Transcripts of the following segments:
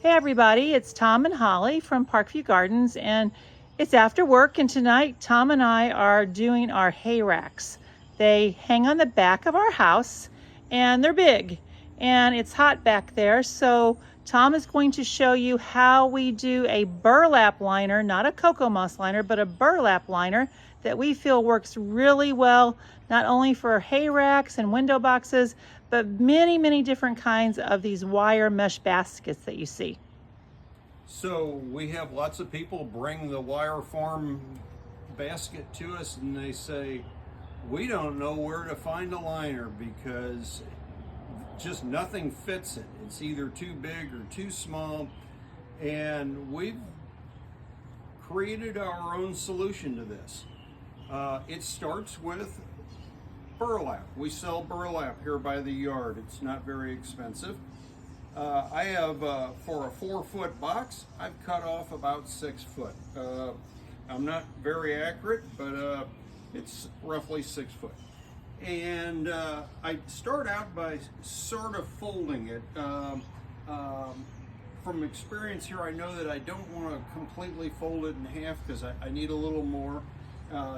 Hey everybody, it's Tom and Holly from Parkview Gardens, and it's after work, and tonight Tom and I are doing our hay racks. They hang on the back of our house and they're big and it's hot back there, so Tom is going to show you how we do a burlap liner, not a cocoa moss liner, but a burlap liner that we feel works really well, not only for hay racks and window boxes, but many different kinds of these wire mesh baskets that you see. So we have lots of people bring the wire form basket to us and they say, we don't know where to find a liner because just nothing fits it. It's either too big or too small. And we've created our own solution to this. It starts with burlap. We sell burlap here by the yard. It's not very expensive. I have, for a 4-foot box, I've cut off about 6 foot. I'm not very accurate, but it's roughly 6 foot. And I start out by sort of folding it. From experience here, I know that I don't want to completely fold it in half because I need a little more.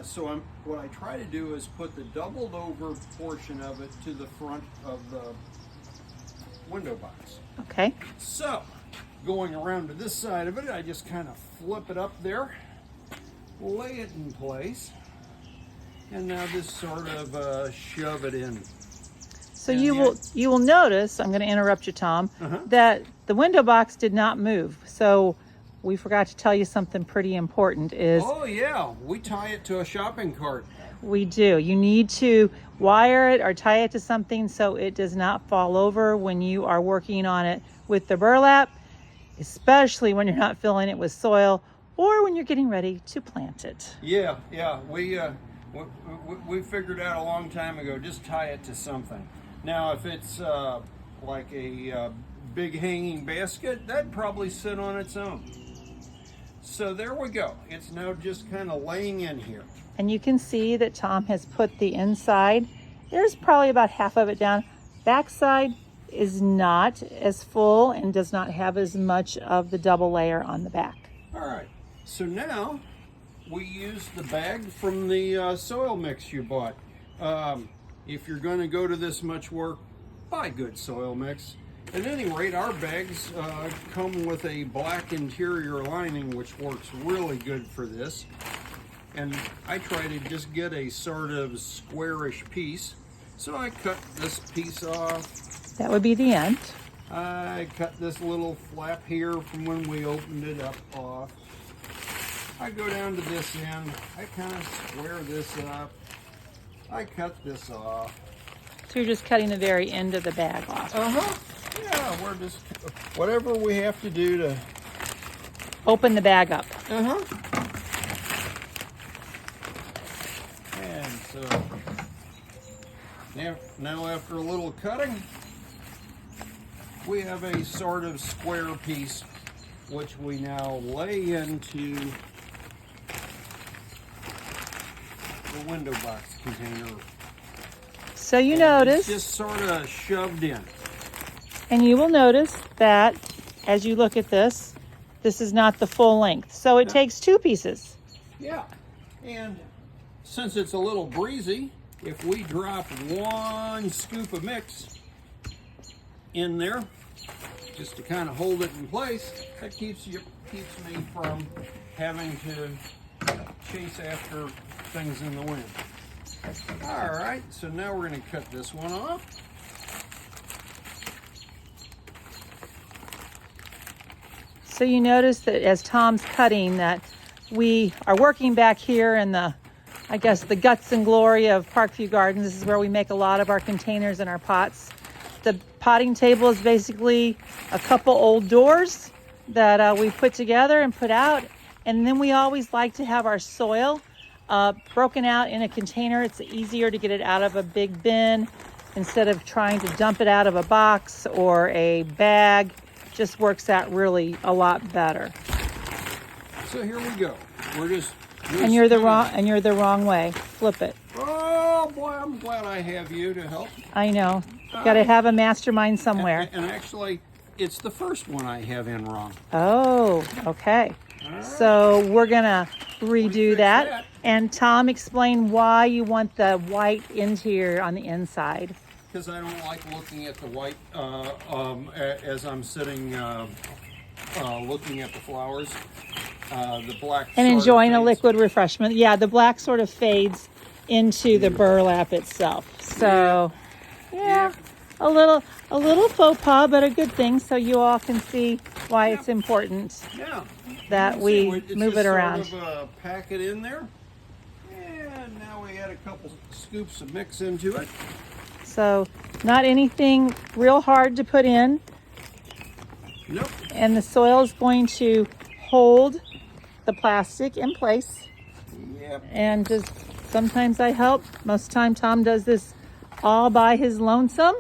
So what I try to do is put the doubled over portion of it to the front of the window box. Okay. So going around to this side of it, I just kind of flip it up there, lay it in place, and now just sort of shove it in. So you will notice, I'm going to interrupt you, Tom, that the window box did not move. So we forgot to tell you something pretty important is... Oh yeah, we tie it to a shopping cart. We do. You need to wire it or tie it to something so it does not fall over when you are working on it with the burlap, especially when you're not filling it with soil or when you're getting ready to plant it. Yeah, we figured out a long time ago, just tie it to something. Now if it's like a big hanging basket, that'd probably sit on its own. So there we go. It's now just kind of laying in here. And you can see that Tom has put the inside, there's probably about half of it down. Backside is not as full and does not have as much of the double layer on the back. All right, so now we use the bag from the soil mix you bought. If you're going to go to this much work, buy good soil mix. At any rate, our bags come with a black interior lining, which works really good for this. And I try to just get a sort of squarish piece. So I cut this piece off. That would be the end. I cut this little flap here from when we opened it up off. I go down to this end. I kind of square this up. I cut this off. So you're just cutting the very end of the bag off. Yeah, we're just whatever we have to do to open the bag up. And so now after a little cutting, we have a sort of square piece which we now lay into the window box container. So you notice, it's just sort of shoved in. And you will notice that as you look at this, this is not the full length. So it takes 2 pieces. Yeah, and since it's a little breezy, if we drop 1 scoop of mix in there, just to kind of hold it in place, that keeps me from having to chase after things in the wind. All right, so now we're going to cut this one off. So you notice that as Tom's cutting that we are working back here in the, I guess, the guts and glory of Parkview Gardens. This is where we make a lot of our containers and our pots. The potting table is basically a couple old doors that we put together and put out. And then we always like to have our soil broken out in a container. It's easier to get it out of a big bin instead of trying to dump it out of a box or a bag. Just works out really a lot better. So here we go. We're just and you're the wrong way. Flip it. Oh boy, I'm glad I have you to help. I know. Got to have a mastermind somewhere. And actually, it's the first one I have in wrong. Oh, okay. All So we're gonna redo fix that. that. And Tom, explain why you want the white interior on the inside. Because I don't like looking at the white as I'm sitting looking at the flowers. The black And sort of enjoying a fades. liquid refreshment. Yeah, the black sort of fades into the burlap itself. So, yeah, a little faux pas, but a good thing. So you all can see why it's important Yeah. that You can we see, it's move just it around. Sort of pack it in there, and now we add a couple scoops of mix into it. So not anything real hard to put in. Nope. And the soil is going to hold the plastic in place. Yep. And just sometimes I help. Most of the time Tom does this all by his lonesome.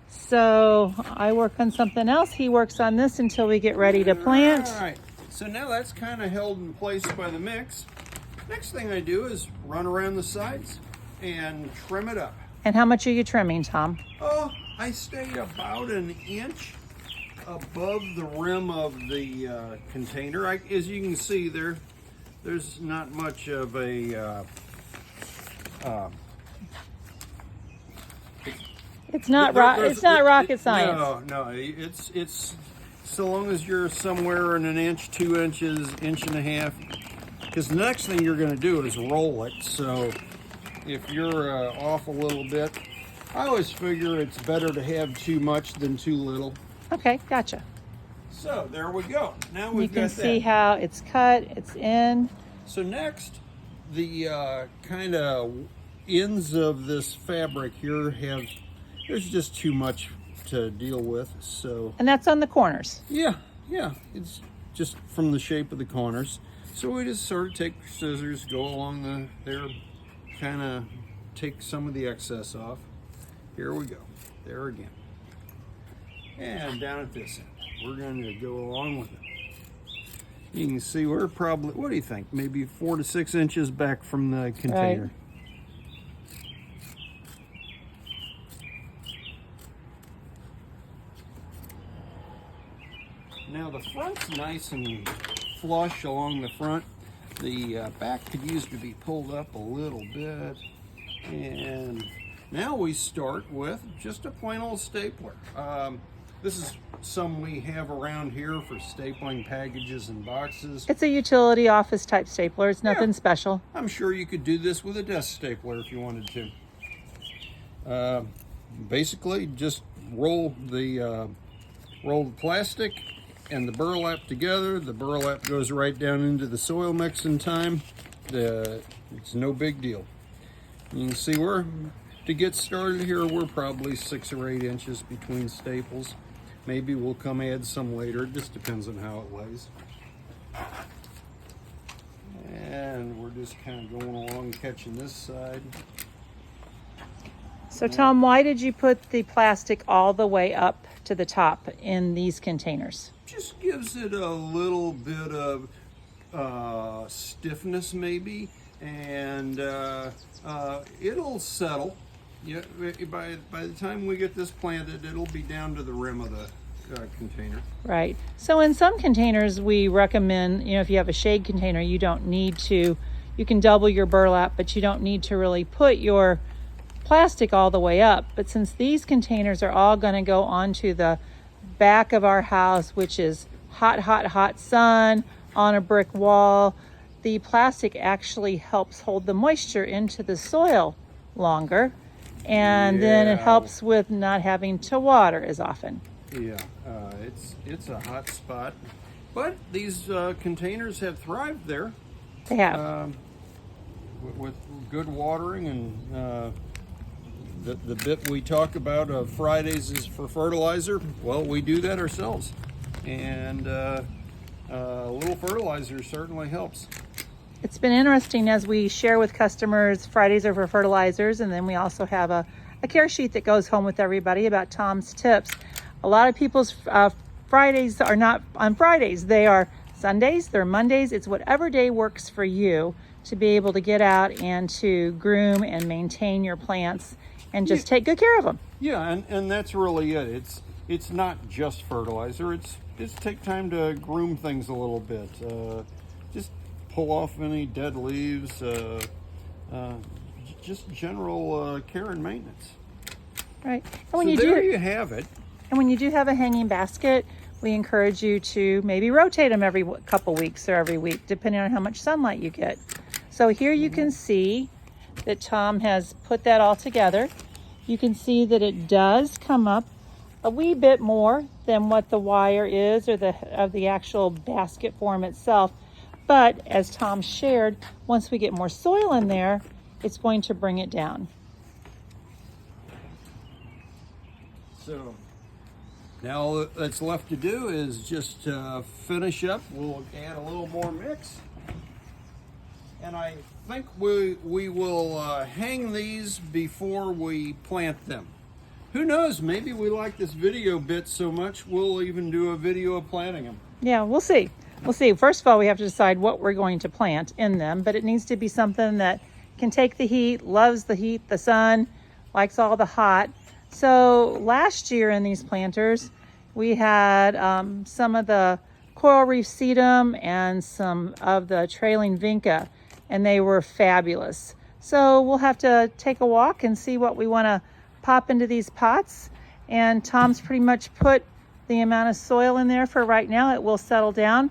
So I work on something else. He works on this until we get ready to plant. All right. So now that's kind of held in place by the mix. Next thing I do is run around the sides and trim it up. And how much are you trimming, Tom? Oh, I stay about an inch above the rim of the container. As you can see there's not much of a It's not rocket science. No, it's so long as you're somewhere in an inch, 2 inches, inch and a half. Because the next thing you're going to do is roll it. So if you're off a little bit, I always figure it's better to have too much than too little. Okay, gotcha. So there we go. Now You we've can got see that. how it's cut, it's in. So next, the kind of ends of this fabric here there's just too much to deal with. So And that's on the corners. yeah, it's just from the shape of the corners. So we just sort of take scissors, go along there, kind of take some of the excess off. Here we go. There again. And down at this end. We're going to go along with it. You can see we're probably, what do you think? Maybe 4 to 6 inches back from the container. Right. Now the front's nice and flush along the front. The back could use to be pulled up a little bit. And now we start with just a plain old stapler. This is some we have around here for stapling packages and boxes. It's a utility office type stapler. It's nothing Yeah. special. I'm sure you could do this with a desk stapler if you wanted to. Basically, just roll the plastic and the burlap together. The burlap goes right down into the soil mix in time. It's no big deal. You can see to get started here, we're probably 6 or 8 inches between staples. Maybe we'll come add some later. It just depends on how it lays. And we're just kind of going along, catching this side. So Tom, why did you put the plastic all the way up to the top in these containers? Just gives it a little bit of stiffness maybe, and it'll settle. Yeah, by the time we get this planted, it'll be down to the rim of the container. Right. So in some containers, we recommend, if you have a shade container, you can double your burlap, but you don't need to really put your plastic all the way up. But since these containers are all going to go onto the back of our house, which is hot sun on a brick wall, the plastic actually helps hold the moisture into the soil longer. And then it helps with not having to water as often. Yeah, it's a hot spot, but these containers have thrived there. They have. With good watering, and the bit we talk about of Fridays is for fertilizer. Well, we do that ourselves, and a little fertilizer certainly helps. It's been interesting as we share with customers. Fridays are for fertilizers, and then we also have a care sheet that goes home with everybody about Tom's tips. A lot of people's Fridays are not on Fridays. They are Sundays, they're Mondays. It's whatever day works for you to be able to get out and to groom and maintain your plants and just take good care of them. Yeah, and that's really it. it's not just fertilizer. It's take time to groom things a little bit. Just pull off any dead leaves. Just general care and maintenance. Right. And So there you have it. And when you do have a hanging basket, we encourage you to maybe rotate them every couple weeks or every week, depending on how much sunlight you get. So here you can see that Tom has put that all together. You can see that it does come up a wee bit more than what the wire is, or of the actual basket form itself. But as Tom shared, once we get more soil in there, it's going to bring it down. So now all that's left to do is just finish up. We'll add a little more mix. And I think we will hang these before we plant them. Who knows, maybe we like this video bit so much, we'll even do a video of planting them. Yeah, we'll see. We'll see. First of all, we have to decide what we're going to plant in them, but it needs to be something that can take the heat, loves the heat, the sun, likes all the hot. So last year in these planters, we had some of the coral reef sedum and some of the trailing vinca, and they were fabulous. So we'll have to take a walk and see what we want to pop into these pots. And Tom's pretty much put the amount of soil in there for right now. It will settle down.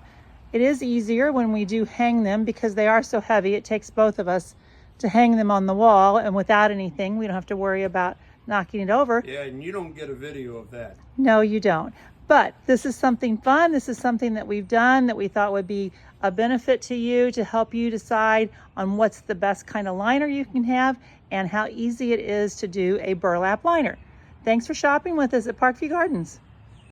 It is easier when we do hang them because they are so heavy. It takes both of us to hang them on the wall, and without anything, we don't have to worry about knocking it over. Yeah, and you don't get a video of that. No, you don't. But this is something fun. This is something that we've done that we thought would be a benefit to you, to help you decide on what's the best kind of liner you can have and how easy it is to do a burlap liner. Thanks for shopping with us at Parkview Gardens.